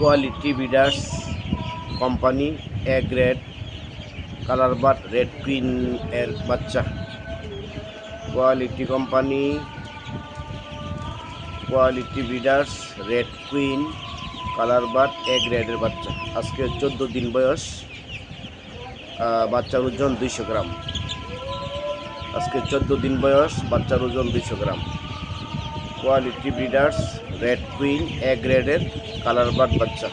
Quality breeders company A grade colour but red queen এর বাচ্চা। Quality breeders red queen colour but A গ্রেডের বাচ্চা। আজকে 14 দিন বয়স, বাচ্চার ওজন 200 গ্রাম। আজকে 14 দিন বয়স, বাচ্চার ওজন 200 গ্রাম। কোয়ালিটি বিডার্স রেড কুইন এ গ্রেডের কালার বাট বাচ্চা।